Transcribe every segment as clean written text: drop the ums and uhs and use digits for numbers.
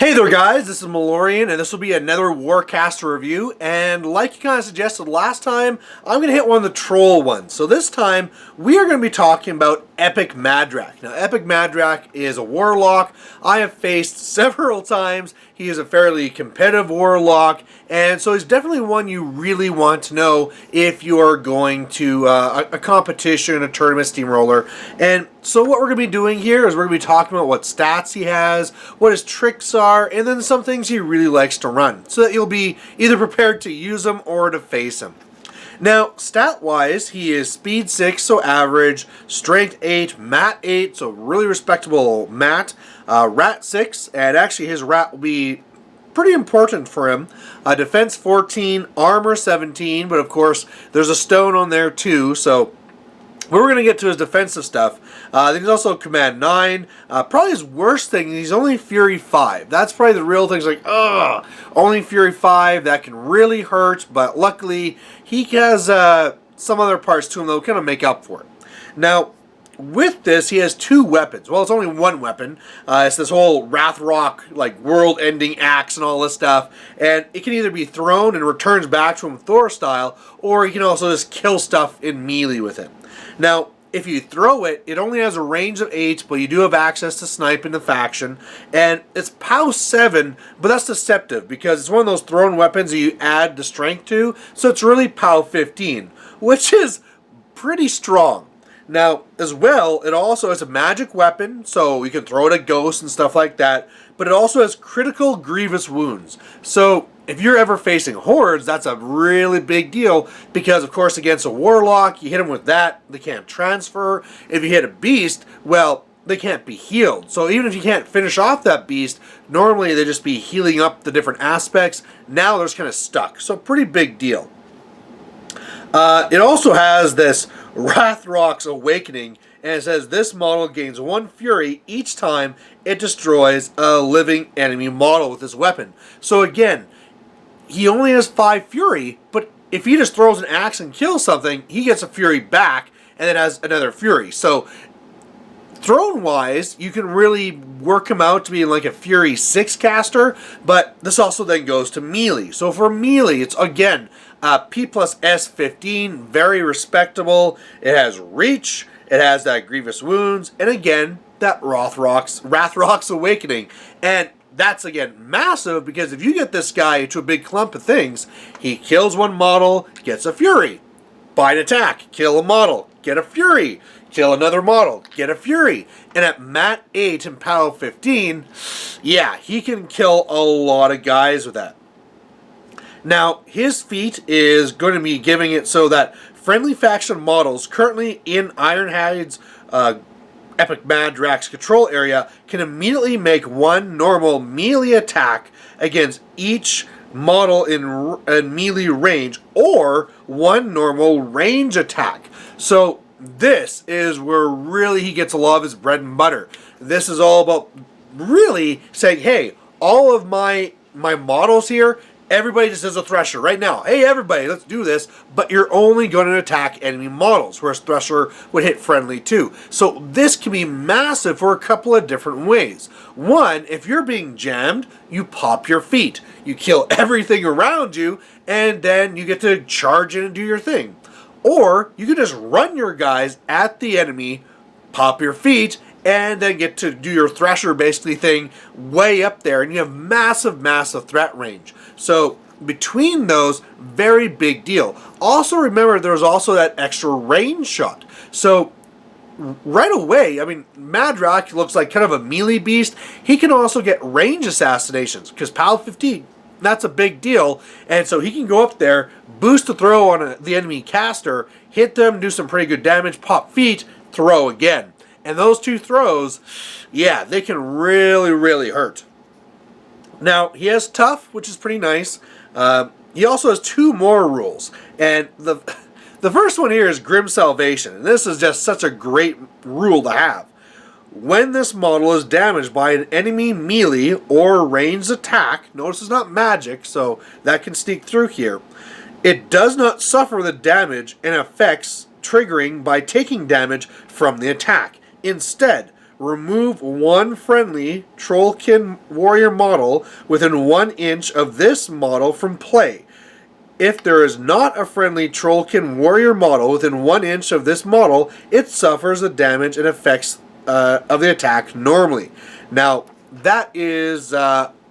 Hey there guys, this is Malorian and this will be another Warcaster review, and like you kind of suggested last time, I'm going to hit one of the troll ones. So this time we are going to be talking about Epic Madrak. Now Epic Madrak is a warlock I have faced several times. He is a fairly competitive warlock, and so he's definitely one you really want to know if you are going to a competition, a tournament steamroller. And so what we're going to be doing here is we're going to be talking about what stats he has, what his tricks are, and then some things he really likes to run, so that you'll be either prepared to use him or to face him. Now, stat-wise, he is speed 6, so average, strength 8, mat 8, so really respectable mat, rat 6, and actually his rat will be pretty important for him. Defense 14, armor 17, but of course there's a stone on there too, so we're going to get to his defensive stuff. He's also Command 9. Probably his worst thing, he's only Fury 5. That's probably the real thing. It's like, ugh, only Fury 5. That can really hurt, but luckily he has some other parts to him that will kind of make up for it. Now, with this, he has two weapons. Well, it's only one weapon. It's this whole Wrathrock, like, world-ending axe and all this stuff. And it can either be thrown and returns back to him Thor style, or you can also just kill stuff in melee with it. Now, if you throw it, it only has a range of 8, but you do have access to snipe in the faction. And it's POW 7, but that's deceptive, because it's one of those thrown weapons that you add the strength to, so it's really POW 15, which is pretty strong. Now, as well, it also has a magic weapon, so you can throw it at ghosts and stuff like that, but it also has critical grievous wounds. So if you're ever facing hordes, that's a really big deal, because of course against a warlock, you hit them with that, they can't transfer. If you hit a beast, well, they can't be healed. So even if you can't finish off that beast, normally they just be healing up the different aspects. Now they're just kind of stuck. So pretty big deal. It also has this Wrathrock's Awakening, and it says this model gains 1 fury each time it destroys a living enemy model with this weapon. So again, he only has 5 fury, but if he just throws an axe and kills something, he gets a fury back and then has another fury. So thrown-wise, you can really work him out to be like a Fury 6 caster, but this also then goes to melee. So for melee, it's again P plus S 15, very respectable. It has reach, it has that grievous wounds, and again, that Wrathrock's Awakening. And that's again massive, because if you get this guy into a big clump of things, he kills one model, gets a fury. Bind attack, kill a model, get a fury. Kill another model, get a fury. And at mat 8 and POW 15, yeah, he can kill a lot of guys with that. Now, his feat is going to be giving it so that friendly faction models currently in Ironhide's Epic Madrak's control area can immediately make 1 normal melee attack against each model in melee range, or 1 normal range attack. So this is where really he gets a lot of his bread and butter. This is all about really saying, hey, all of my models here, everybody just does a Thresher right now. Hey, everybody, let's do this. But you're only going to attack enemy models, whereas Thresher would hit friendly too. So this can be massive for a couple of different ways. One, if you're being jammed, you pop your feet. You kill everything around you, and then you get to charge in and do your thing. Or you can just run your guys at the enemy, pop your feet, and then get to do your Thresher basically thing way up there, and you have massive, massive threat range. So between those, very big deal. Also remember, there's also that extra range shot. So right away, I mean, Madrak looks like kind of a melee beast. He can also get range assassinations, because POW 15, that's a big deal. And so he can go up there, boost a throw on the enemy caster, hit them, do some pretty good damage, pop feet, throw again. And those 2 throws, yeah, they can really, really hurt. Now, he has tough, which is pretty nice. He also has 2 more rules. And the first one here is Grim Salvation. And this is just such a great rule to have. When this model is damaged by an enemy melee or ranged attack, notice it's not magic, so that can sneak through here, it does not suffer the damage and effects triggering by taking damage from the attack. Instead, remove one friendly Trollkin warrior model within 1 inch of this model from play. If there is not a friendly Trollkin warrior model within 1 inch of this model, it suffers the damage and effects of the attack normally. Now, that is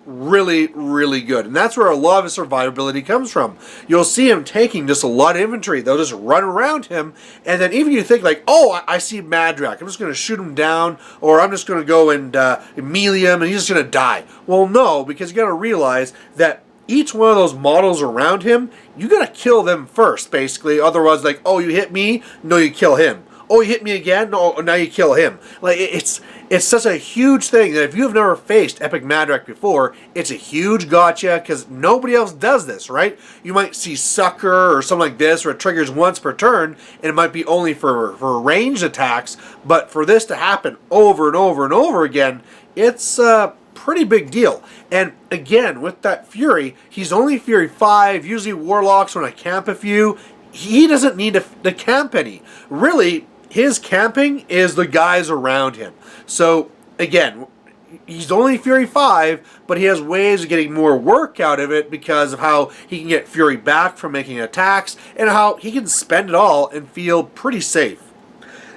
really, really good. And that's where a lot of his survivability comes from. You'll see him taking just a lot of infantry. They'll just run around him, and then even you think like, oh, I see Madrak, I'm just going to shoot him down, or I'm just going to go and melee him, and he's just going to die. Well, no, because you got to realize that each one of those models around him, you got to kill them first, basically. Otherwise, like, oh, you hit me? No, you kill him. Oh, you hit me again? No, now you kill him. Like, it's such a huge thing that if you've never faced Epic Madrak before, it's a huge gotcha because nobody else does this, right? You might see Sucker or something like this where it triggers once per turn, and it might be only for ranged attacks, but for this to happen over and over and over again, it's a pretty big deal. And again, with that Fury, he's only Fury 5, usually Warlocks when I camp a few. He doesn't need to camp any. Really, his camping is the guys around him. So, again, he's only Fury 5, but he has ways of getting more work out of it because of how he can get Fury back from making attacks and how he can spend it all and feel pretty safe.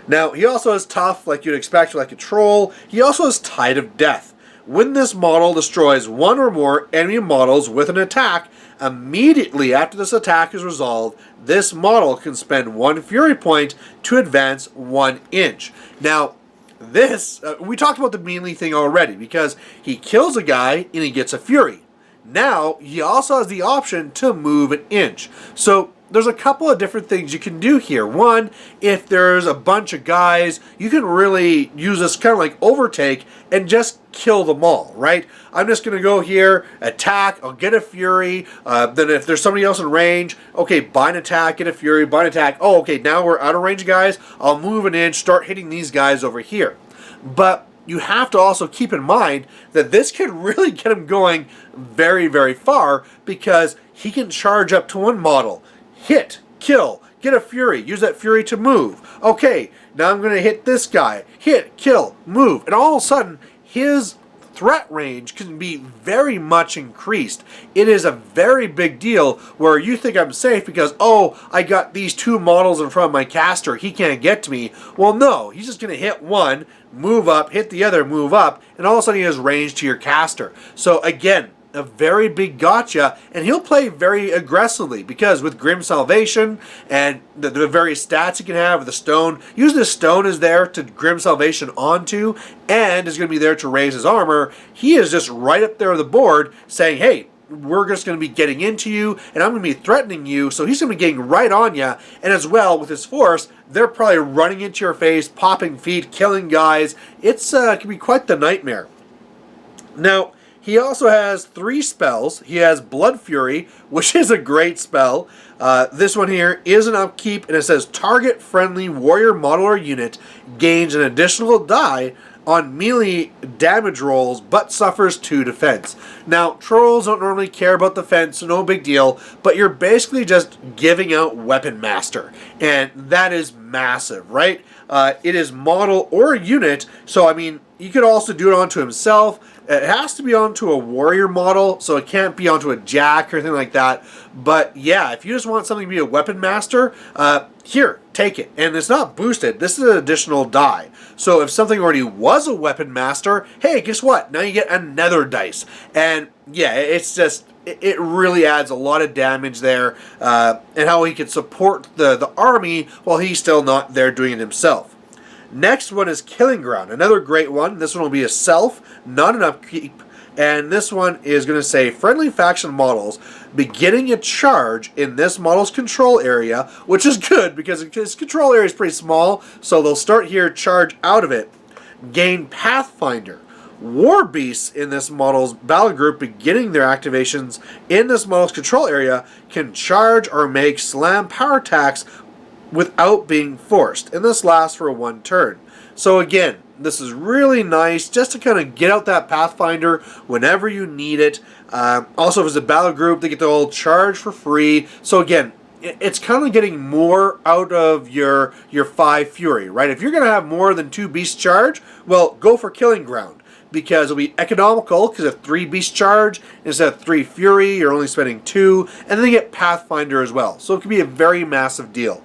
Now, he also has Tough, like you'd expect, like a Troll. He also has Tide of Death. When this model destroys one or more enemy models with an attack, immediately after this attack is resolved, this model can spend 1 Fury point to advance 1 inch. Now, this, we talked about the melee thing already, because he kills a guy and he gets a Fury. Now, he also has the option to move 1 inch. So, there's a couple of different things you can do here. One, if there's a bunch of guys, you can really use this kind of like overtake and just kill them all, right? I'm just going to go here, attack, I'll get a Fury, then if there's somebody else in range, okay, buy an attack, get a Fury, buy an attack, oh, okay, now we're out of range, guys, I'll move 1 inch, start hitting these guys over here. But you have to also keep in mind that this can really get him going very, very far because he can charge up to one model, hit, kill, get a Fury, use that Fury to move. Okay, now I'm going to hit this guy, hit, kill, move, and all of a sudden his threat range can be very much increased. It is a very big deal where you think I'm safe because, oh, I got these 2 models in front of my caster, he can't get to me. Well, no, he's just going to hit one, move up, hit the other, move up, and all of a sudden he has range to your caster. So again, a very big gotcha, and he'll play very aggressively because with Grim Salvation and the various stats he can have with the stone, usually the stone is there to Grim Salvation onto and is going to be there to raise his armor. He is just right up there on the board saying, hey, we're just going to be getting into you and I'm going to be threatening you, so he's going to be getting right on you. And as well with his force, they're probably running into your face, popping feet, killing guys. It's can be quite the nightmare. Now, he also has 3 spells. He has Blood Fury, which is a great spell. This one here is an upkeep, and it says target friendly warrior model or unit gains an additional die on melee damage rolls, but suffers 2 defense. Now, trolls don't normally care about defense, so no big deal, but you're basically just giving out Weapon Master, and that is massive, right? It is model or unit, so I mean, you could also do it onto himself. It has to be onto a warrior model, so it can't be onto a jack or anything like that. But yeah, if you just want something to be a weapon master, here, take it. And it's not boosted. This is an additional die. So if something already was a weapon master, hey, guess what? Now you get another dice. And yeah, it's just, it really adds a lot of damage there, and how he can support the army while he's still not there doing it himself. Next one is Killing Ground, another great one. This one will be a self, not an upkeep, and this one is going to say friendly faction models beginning a charge in this model's control area, which is good because his control area is pretty small, so they'll start here, charge out of it. Gain Pathfinder. War Beasts in this model's battle group beginning their activations in this model's control area can charge or make slam power attacks without being forced, and this lasts for 1 turn. So again, this is really nice just to kind of get out that Pathfinder whenever you need it. Also, if it's a battle group, they get the old charge for free. So again, it's kind of getting more out of your 5 Fury, right? If you're going to have more than 2 Beast Charge, well, go for Killing Ground, because it'll be economical, because of 3 Beast Charge instead of 3 Fury, you're only spending 2, and then you get Pathfinder as well. So it can be a very massive deal.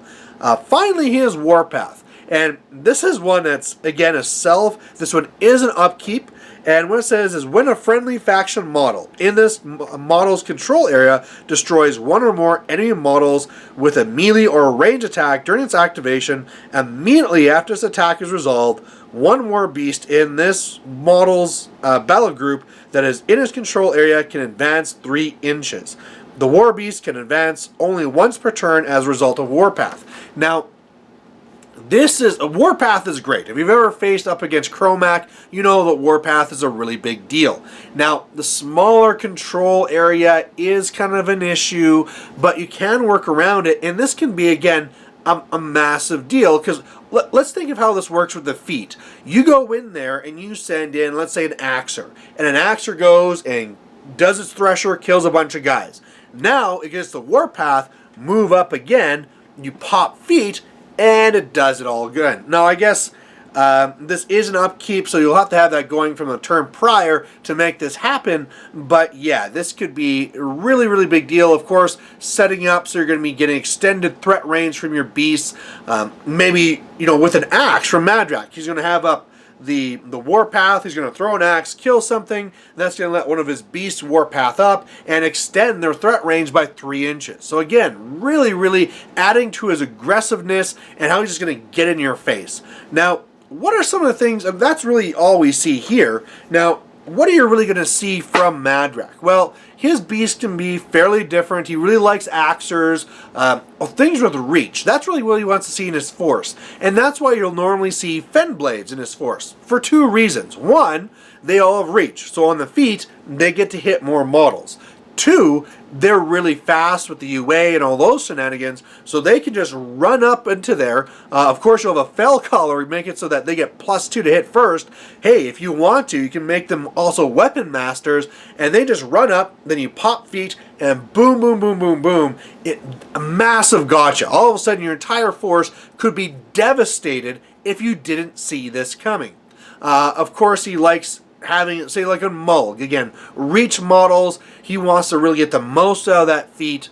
Finally, he has Warpath. And this is one that's, again, a self. This one is an upkeep. And what it says is, when a friendly faction model in this model's control area destroys 1 or more enemy models with a melee or a range attack during its activation, immediately after its attack is resolved, 1 war beast in this model's battle group that is in its control area can advance 3 inches. The war beast can advance only once per turn as a result of Warpath. Now, Warpath is great. If you've ever faced up against Chromac, you know that Warpath is a really big deal. Now, the smaller control area is kind of an issue, but you can work around it, and this can be, again, a massive deal, because let's think of how this works with the feat. You go in there and you send in, let's say, an Axer, and an Axer goes and does its Thresher, kills a bunch of guys. Now, it gets the Warpath, move up again, you pop feat, and it does it all good. Now, I guess this is an upkeep, so you'll have to have that going from the turn prior to make this happen. But yeah, this could be a really, really big deal. Of course, setting up so you're going to be getting extended threat range from your beasts. Maybe, with an axe from Madrak, he's going to have up the Warpath. He's going to throw an axe, kill something. That's going to let one of his beasts Warpath up and extend their threat range by 3 inches. So again, really, really adding to his aggressiveness and how he's just going to get in your face. Now, what are some of the things? That's really all we see here. Now, what are you really going to see from Madrak? Well, his beast can be fairly different. He really likes Axers, things with reach. That's really what he wants to see in his force. And that's why you'll normally see Fenblades in his force, for 2 reasons. 1, they all have reach. So on the feet, they get to hit more models. 2, they're really fast with the UA and all those shenanigans, so they can just run up into there. Of course, you'll have a Fell Collar, make it so that they get +2 to hit first. Hey, if you want to, you can make them also Weapon Masters, and they just run up, then you pop feet, and boom, boom, boom, boom, boom. A massive gotcha. All of a sudden, your entire force could be devastated if you didn't see this coming. Of course, he likes having, say, like a Mulg. Again, reach models. He wants to really get the most out of that feat.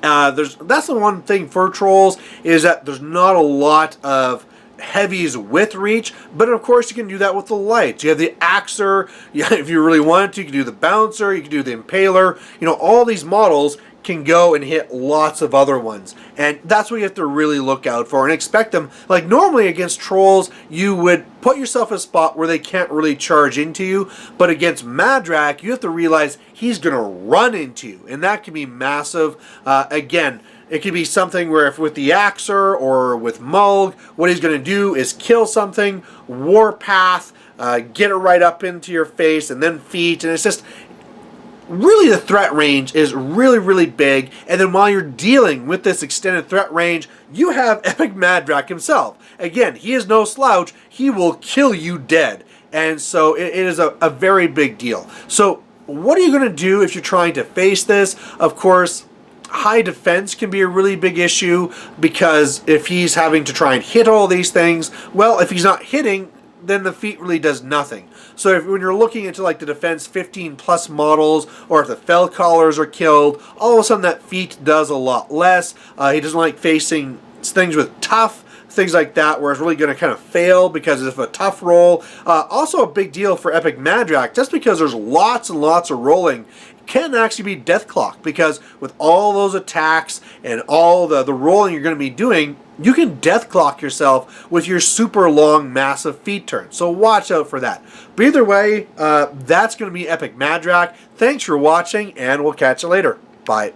That's the one thing for trolls, is that there's not a lot of heavies with reach, but of course you can do that with the lights. You have the Axer. If you really wanted to, you can do the Bouncer. You can do the Impaler. All these models can go and hit lots of other ones, and that's what you have to really look out for and expect them. Like normally against trolls, you would put yourself in a spot where they can't really charge into you, but against Madrak, you have to realize he's going to run into you, and that can be massive. Again, it could be something where if with the Axer or with Mulg, what he's going to do is kill something, Warpath, get it right up into your face, and then feet, and it's just really the threat range is really, really big. And then while you're dealing with this extended threat range, you have Epic Madrak himself. Again, he is no slouch. He will kill you dead. And so it is a very big deal. So what are you going to do if you're trying to face this? Of course, high defense can be a really big issue, because if he's having to try and hit all these things, well, if he's not hitting, then the feat really does nothing. So when you're looking into like the defense 15 plus models, or if the Fell Collars are killed, all of a sudden that feat does a lot less. He doesn't like facing things with tough, things like that, where it's really going to kind of fail because of a tough roll. Also a big deal for Epic Madrak, just because there's lots and lots of rolling, can actually be death clock, because with all those attacks and all the rolling you're going to be doing, you can death clock yourself with your super long massive feat turn. So watch out for that. But either way, that's going to be Epic Madrak. Thanks for watching, and we'll catch you later. Bye.